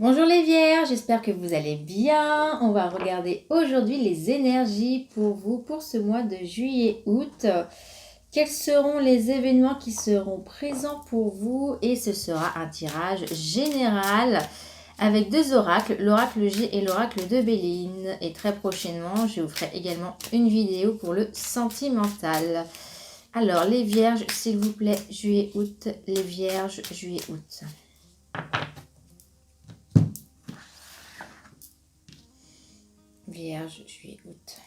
Bonjour les vierges, j'espère que vous allez bien. On va regarder aujourd'hui les énergies pour vous pour ce mois de juillet-août. Quels seront les événements qui seront présents pour vous? Et ce sera un tirage général avec deux oracles, l'oracle G et l'oracle de Béline. Et très prochainement, je vous ferai également une vidéo pour le sentimental. Alors les vierges, s'il vous plaît, juillet-août, les vierges, juillet-août. Vierge, juillet, août.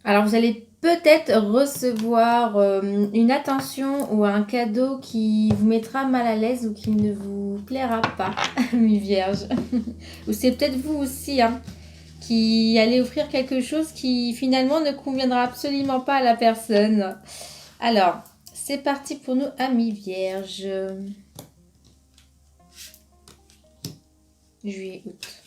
Alors, vous allez peut-être recevoir une attention ou un cadeau qui vous mettra mal à l'aise ou qui ne vous plaira pas, mes vierges. Ou c'est peut-être vous aussi, hein, qui allez offrir quelque chose qui finalement ne conviendra absolument pas à la personne. Alors, c'est parti pour nous, amis vierges. Juillet, août.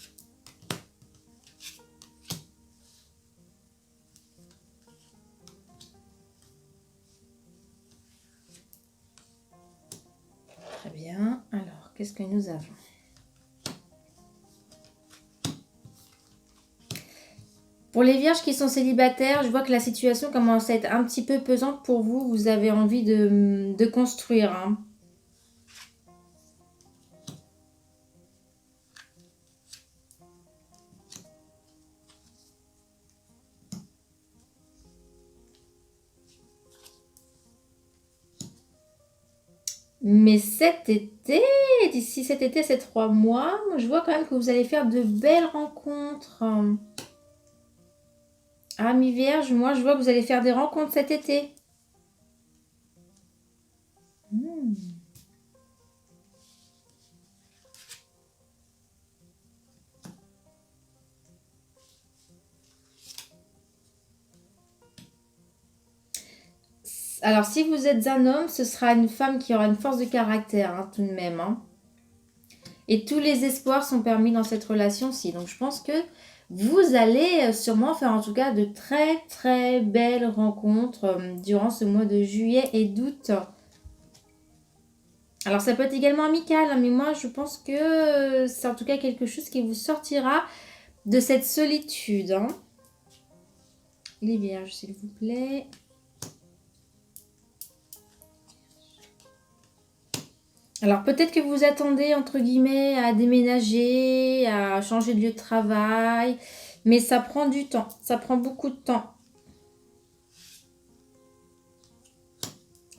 Très bien. Alors, qu'est-ce que nous avons? Pour les vierges qui sont célibataires, je vois que la situation commence à être un petit peu pesante pour vous. Vous avez envie de construire, hein. Mais cet été, d'ici cet été, ces 3 mois, je vois quand même que vous allez faire de belles rencontres. Amis vierges, moi je vois que vous allez faire des rencontres cet été. Alors si vous êtes un homme, ce sera une femme qui aura une force de caractère, hein, tout de même, hein. Et tous les espoirs sont permis dans cette relation-ci. Donc je pense que vous allez sûrement faire en tout cas de très très belles rencontres durant ce mois de juillet et d'août. Alors ça peut être également amical, hein, mais moi je pense que c'est en tout cas quelque chose qui vous sortira de cette solitude, hein. Les vierges, s'il vous plaît. Alors peut-être que vous attendez, entre guillemets, à déménager, à changer de lieu de travail, mais ça prend du temps, ça prend beaucoup de temps.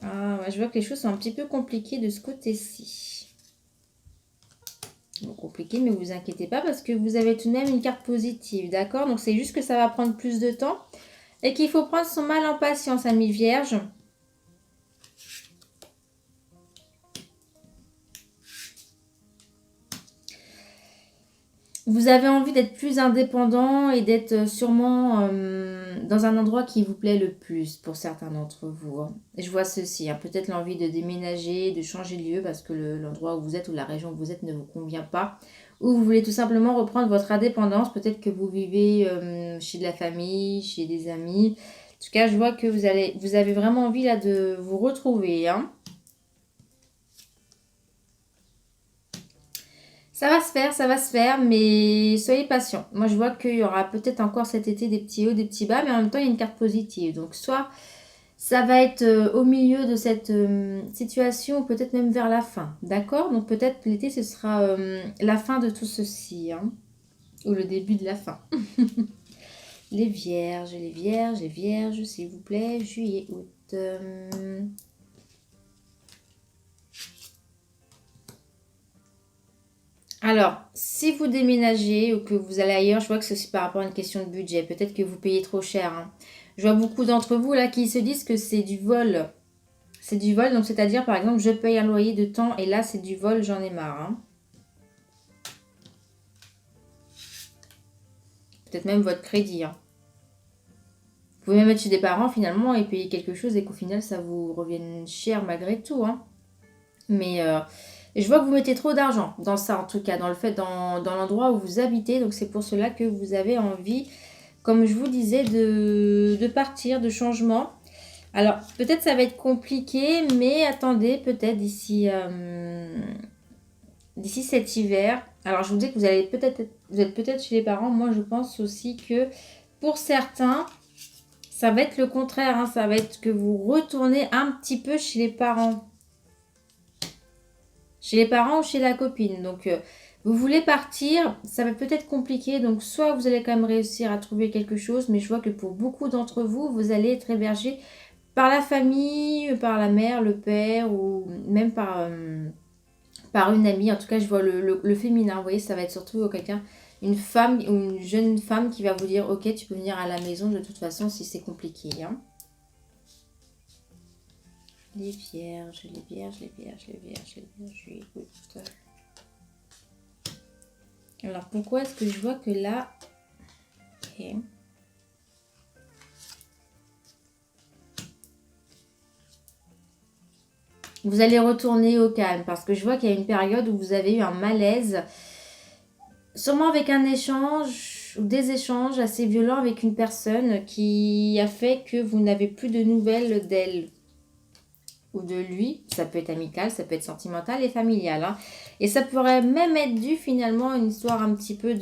Ah ouais, je vois que les choses sont un petit peu compliquées de ce côté-ci. Bon, compliqué, mais vous inquiétez pas parce que vous avez tout de même une carte positive, d'accord? Donc c'est juste que ça va prendre plus de temps et qu'il faut prendre son mal en patience, amis vierges. Vous avez envie d'être plus indépendant et d'être sûrement dans un endroit qui vous plaît le plus pour certains d'entre vous, hein. Et je vois ceci, hein, peut-être l'envie de déménager, de changer de lieu parce que l'endroit où vous êtes ou la région où vous êtes ne vous convient pas. Ou vous voulez tout simplement reprendre votre indépendance. Peut-être que vous vivez chez de la famille, chez des amis. En tout cas, je vois que vous avez vraiment envie là de vous retrouver, hein. Ça va se faire, mais soyez patient. Moi, je vois qu'il y aura peut-être encore cet été des petits hauts, des petits bas, mais en même temps, il y a une carte positive. Donc, soit ça va être au milieu de cette situation, ou peut-être même vers la fin. D'accord? Donc, peut-être l'été, ce sera la fin de tout ceci, hein, ou le début de la fin. Les vierges, les vierges, les vierges, s'il vous plaît, juillet, août. Alors, si vous déménagez ou que vous allez ailleurs, je vois que c'est aussi par rapport à une question de budget. Peut-être que vous payez trop cher, hein. Je vois beaucoup d'entre vous là qui se disent que c'est du vol. C'est du vol, donc c'est-à-dire par exemple, je paye un loyer de temps et là c'est du vol, j'en ai marre, hein. Peut-être même votre crédit, hein. Vous pouvez même être chez des parents finalement et payer quelque chose et qu'au final ça vous revienne cher malgré tout, hein. Mais je vois que vous mettez trop d'argent dans ça, en tout cas, dans le fait, dans l'endroit où vous habitez. Donc c'est pour cela que vous avez envie, comme je vous disais, de partir, de changement. Alors, peut-être ça va être compliqué, mais attendez, peut-être d'ici cet hiver. Alors, je vous dis que vous êtes peut-être chez les parents. Moi, je pense aussi que pour certains, ça va être le contraire. Hein. Ça va être que vous retournez un petit peu chez les parents. Chez les parents ou chez la copine. Donc, vous voulez partir, ça va peut-être compliqué. Donc, soit vous allez quand même réussir à trouver quelque chose, mais je vois que pour beaucoup d'entre vous, vous allez être hébergé par la famille, par la mère, le père ou même par une amie. En tout cas, je vois le féminin. Vous voyez, ça va être surtout quelqu'un, une femme ou une jeune femme qui va vous dire ok, tu peux venir à la maison de toute façon si c'est compliqué. Hein. Les vierges, les vierges, les vierges, les vierges, les vierges, je écoute. Alors pourquoi est-ce que je vois que là... Ok. Vous allez retourner au calme parce que je vois qu'il y a une période où vous avez eu un malaise, sûrement avec un échange ou des échanges assez violents avec une personne qui a fait que vous n'avez plus de nouvelles d'elle ou de lui. Ça peut être amical, ça peut être sentimental et familial. Hein. Et ça pourrait même être dû finalement à une histoire un petit peu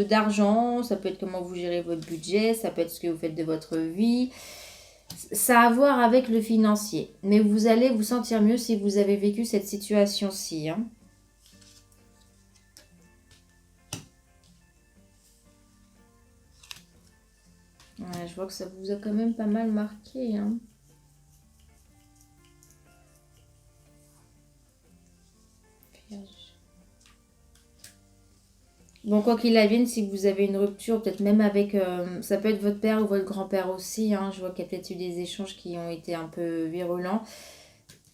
d'argent. Ça peut être comment vous gérez votre budget, ça peut être ce que vous faites de votre vie. Ça a à voir avec le financier. Mais vous allez vous sentir mieux si vous avez vécu cette situation-ci. Hein. Ouais, je vois que ça vous a quand même pas mal marqué. Hein. Bon, quoi qu'il advienne, si vous avez une rupture, peut-être même avec... ça peut être votre père ou votre grand-père aussi. Hein, je vois qu'il y a peut-être eu des échanges qui ont été un peu virulents.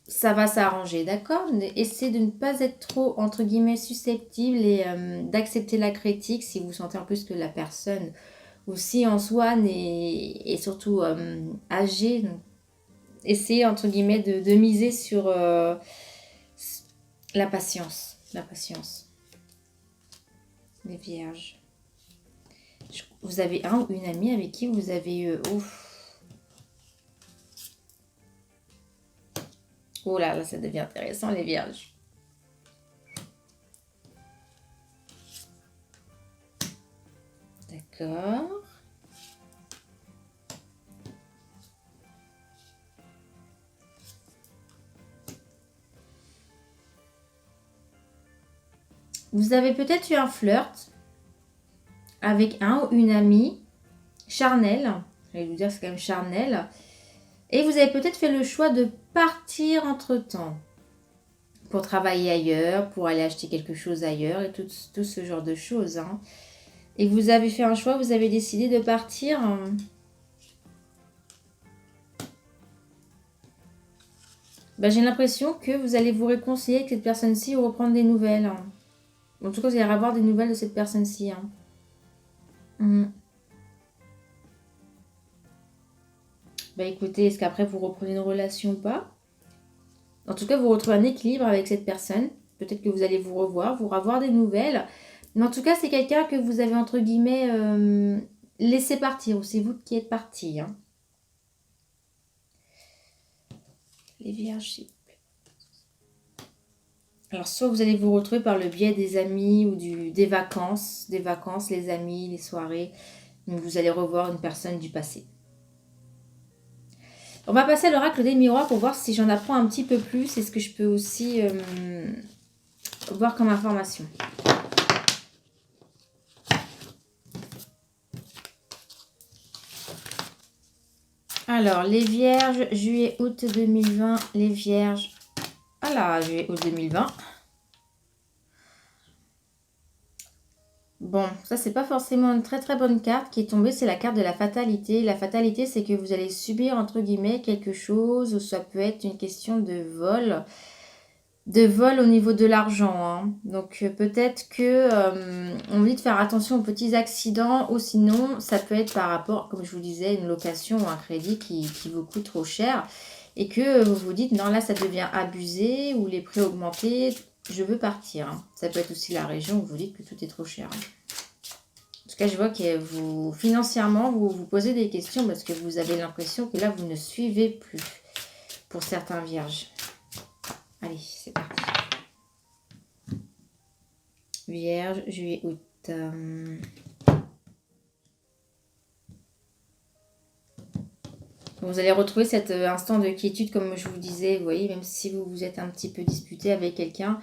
Ça va s'arranger, d'accord? Essayez de ne pas être trop, entre guillemets, susceptible et d'accepter la critique si vous sentez en plus que la personne aussi en soi est surtout âgée. Donc, essayez, entre guillemets, de miser sur la patience. La patience. Les vierges. Vous avez un ou une amie avec qui vous avez eu... Oh là, là, ça devient intéressant, les vierges. D'accord. Vous avez peut-être eu un flirt avec un ou une amie charnel. J'allais vous dire, c'est quand même charnel. Et vous avez peut-être fait le choix de partir entre-temps. Pour travailler ailleurs, pour aller acheter quelque chose ailleurs et tout ce genre de choses. Hein. Et vous avez fait un choix, vous avez décidé de partir. Ben, j'ai l'impression que vous allez vous réconcilier avec cette personne-ci ou reprendre des nouvelles. Hein. En tout cas, vous allez avoir des nouvelles de cette personne-ci. Hein. Bah écoutez, est-ce qu'après vous reprenez une relation ou pas? En tout cas, vous retrouvez un équilibre avec cette personne. Peut-être que vous allez vous revoir, vous revoir des nouvelles. Mais en tout cas, c'est quelqu'un que vous avez, entre guillemets, laissé partir. Ou c'est vous qui êtes parti. Hein. Les vierges, s'il vous plaît. Alors, soit vous allez vous retrouver par le biais des amis ou des vacances. Des vacances, les amis, les soirées. Donc, vous allez revoir une personne du passé. On va passer à l'oracle des miroirs pour voir si j'en apprends un petit peu plus et ce que je peux aussi voir comme information. Alors, les vierges, juillet, août 2020, les vierges. Ah là, juillet, août 2020. Bon, ça c'est pas forcément une très très bonne carte qui est tombée, c'est la carte de la fatalité. La fatalité, c'est que vous allez subir entre guillemets quelque chose, ou ça peut être une question de vol au niveau de l'argent. Hein. Donc peut-être que on vous dit de faire attention aux petits accidents, ou sinon ça peut être par rapport, comme je vous disais, une location ou un crédit qui vous coûte trop cher, et que vous vous dites non là ça devient abusé ou les prix augmentés. Je veux partir. Hein. Ça peut être aussi la région où vous dites que tout est trop cher. Hein. tout cas, je vois que vous, financièrement, vous vous posez des questions parce que vous avez l'impression que là, vous ne suivez plus pour certains vierges. Allez, c'est parti. Vierge, juillet, août. Vous allez retrouver cet instant de quiétude, comme je vous disais, vous voyez, même si vous vous êtes un petit peu disputé avec quelqu'un.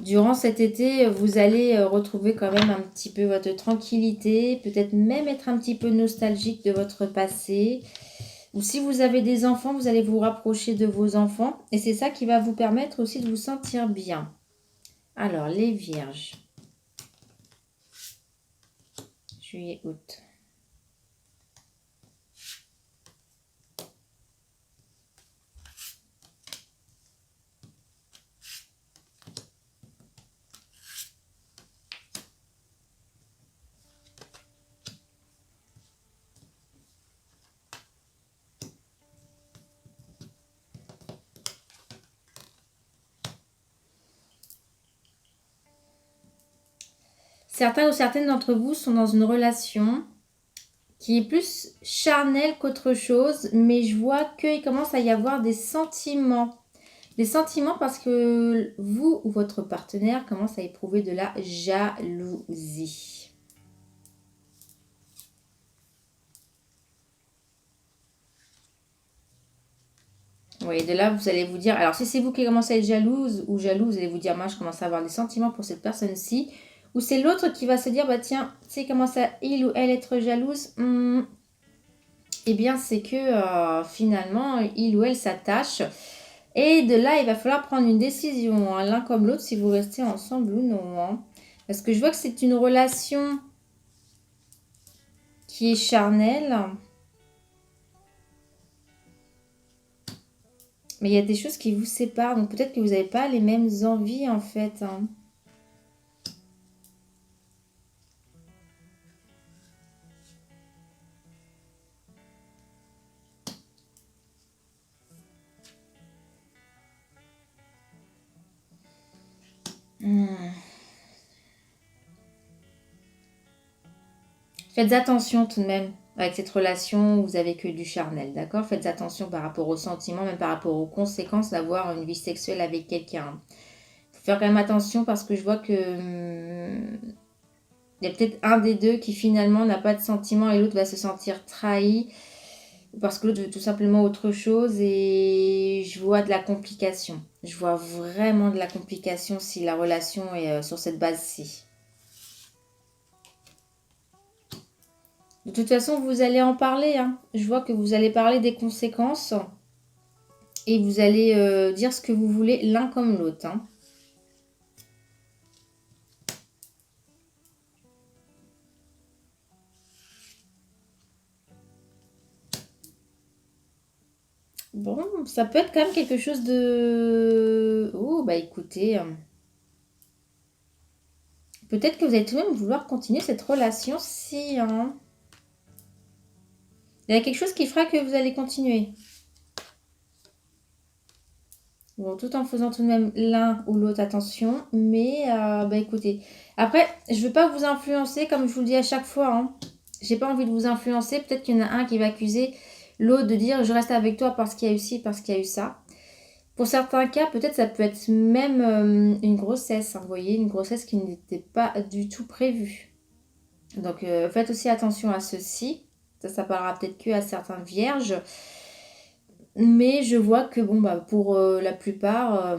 Durant cet été, vous allez retrouver quand même un petit peu votre tranquillité, peut-être même être un petit peu nostalgique de votre passé. Ou si vous avez des enfants, vous allez vous rapprocher de vos enfants. Et c'est ça qui va vous permettre aussi de vous sentir bien. Alors, les vierges. Juillet, août. Certains ou certaines d'entre vous sont dans une relation qui est plus charnelle qu'autre chose, mais je vois qu'il commence à y avoir des sentiments. Des sentiments parce que vous ou votre partenaire commence à éprouver de la jalousie. Oui, de là, vous allez vous dire... Alors, si c'est vous qui commencez à être jalouse ou jaloux, vous allez vous dire, moi, je commence à avoir des sentiments pour cette personne-ci. Ou c'est l'autre qui va se dire, bah tiens, tu sais, commence à il ou elle être jalouse. Eh bien, c'est que finalement, il ou elle s'attache. Et de là, il va falloir prendre une décision, hein, l'un comme l'autre, si vous restez ensemble ou non. Hein. Parce que je vois que c'est une relation qui est charnelle. Mais il y a des choses qui vous séparent. Donc peut-être que vous n'avez pas les mêmes envies en fait. Hein. Faites attention tout de même avec cette relation où vous avez que du charnel, d'accord? Faites attention par rapport aux sentiments, même par rapport aux conséquences d'avoir une vie sexuelle avec quelqu'un. Il faut faire quand même attention parce que je vois que il y a peut-être un des deux qui finalement n'a pas de sentiments et l'autre va se sentir trahi parce que l'autre veut tout simplement autre chose et je vois de la complication. Je vois vraiment de la complication si la relation est sur cette base-ci. De toute façon, vous allez en parler. Hein. Je vois que vous allez parler des conséquences et vous allez dire ce que vous voulez l'un comme l'autre. Hein. Bon, ça peut être quand même quelque chose de... Oh, bah écoutez, peut-être que vous allez tout de même vouloir continuer cette relation-ci. Hein. Il y a quelque chose qui fera que vous allez continuer. Bon, tout en faisant tout de même l'un ou l'autre attention. Mais, bah écoutez. Après, je ne veux pas vous influencer, comme je vous le dis à chaque fois. Hein. J'ai pas envie de vous influencer. Peut-être qu'il y en a un qui va accuser l'autre de dire je reste avec toi parce qu'il y a eu ci, parce qu'il y a eu ça. Pour certains cas, peut-être ça peut être même une grossesse. Hein, vous voyez, une grossesse qui n'était pas du tout prévue. Donc, faites aussi attention à ceci. Ça parlera peut-être que à certains vierges. Mais je vois que bon, bah, pour la plupart,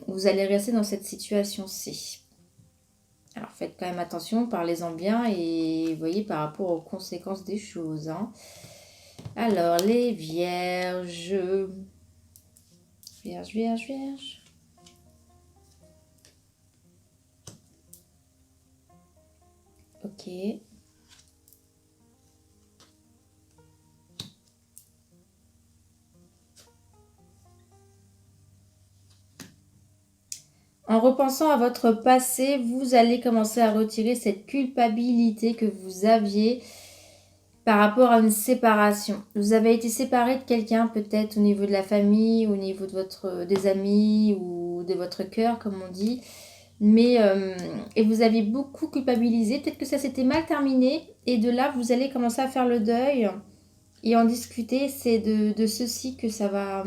vous allez rester dans cette situation-ci. Alors faites quand même attention, parlez-en bien et voyez par rapport aux conséquences des choses. Hein. Alors les vierges. Vierge, vierge, vierge. Ok. En repensant à votre passé, vous allez commencer à retirer cette culpabilité que vous aviez par rapport à une séparation. Vous avez été séparé de quelqu'un peut-être au niveau de la famille, au niveau de des amis ou de votre cœur comme on dit. Mais, et vous avez beaucoup culpabilisé. Peut-être que ça s'était mal terminé. Et de là, vous allez commencer à faire le deuil et en discuter. C'est de ceci que ça va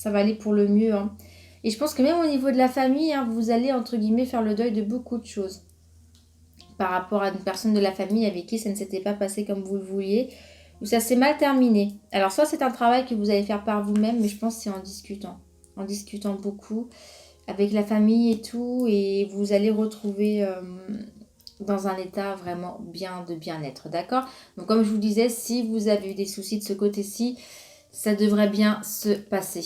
aller pour le mieux, hein. Et je pense que même au niveau de la famille, hein, vous allez, entre guillemets, faire le deuil de beaucoup de choses par rapport à une personne de la famille avec qui ça ne s'était pas passé comme vous le vouliez, ou ça s'est mal terminé. Alors soit c'est un travail que vous allez faire par vous-même, mais je pense que c'est en discutant beaucoup avec la famille et tout, et vous allez retrouver dans un état vraiment bien de bien-être, d'accord? Donc comme je vous disais, si vous avez eu des soucis de ce côté-ci, ça devrait bien se passer.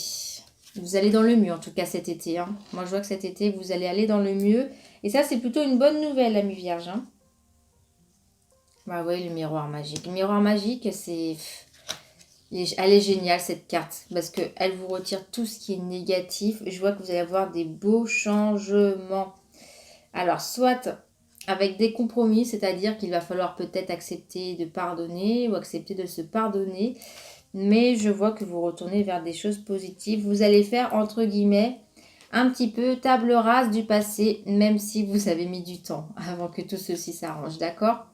Vous allez dans le mieux en tout cas cet été, hein. Moi je vois que cet été vous allez aller dans le mieux, et ça c'est plutôt une bonne nouvelle, ami Vierge, hein. Bah oui, le miroir magique. Le miroir magique, elle est géniale cette carte parce qu'elle vous retire tout ce qui est négatif. Je vois que vous allez avoir des beaux changements. Alors, soit avec des compromis, c'est-à-dire qu'il va falloir peut-être accepter de pardonner ou accepter de se pardonner. Mais je vois que vous retournez vers des choses positives. Vous allez faire, entre guillemets, un petit peu table rase du passé, même si vous avez mis du temps avant que tout ceci s'arrange, d'accord?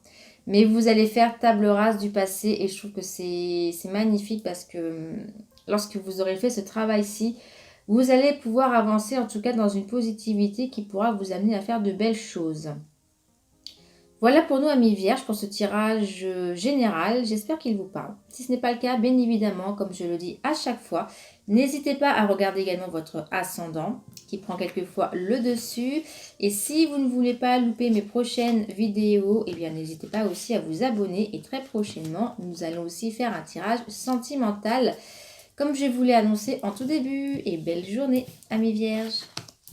Mais vous allez faire table rase du passé et je trouve que c'est magnifique parce que lorsque vous aurez fait ce travail-ci, vous allez pouvoir avancer en tout cas dans une positivité qui pourra vous amener à faire de belles choses. Voilà pour nous, amis vierges, pour ce tirage général. J'espère qu'il vous parle. Si ce n'est pas le cas, bien évidemment, comme je le dis à chaque fois, n'hésitez pas à regarder également votre ascendant qui prend quelquefois le dessus. Et si vous ne voulez pas louper mes prochaines vidéos, eh bien n'hésitez pas aussi à vous abonner. Et très prochainement, nous allons aussi faire un tirage sentimental, comme je vous l'ai annoncé en tout début. Et belle journée, amis vierges.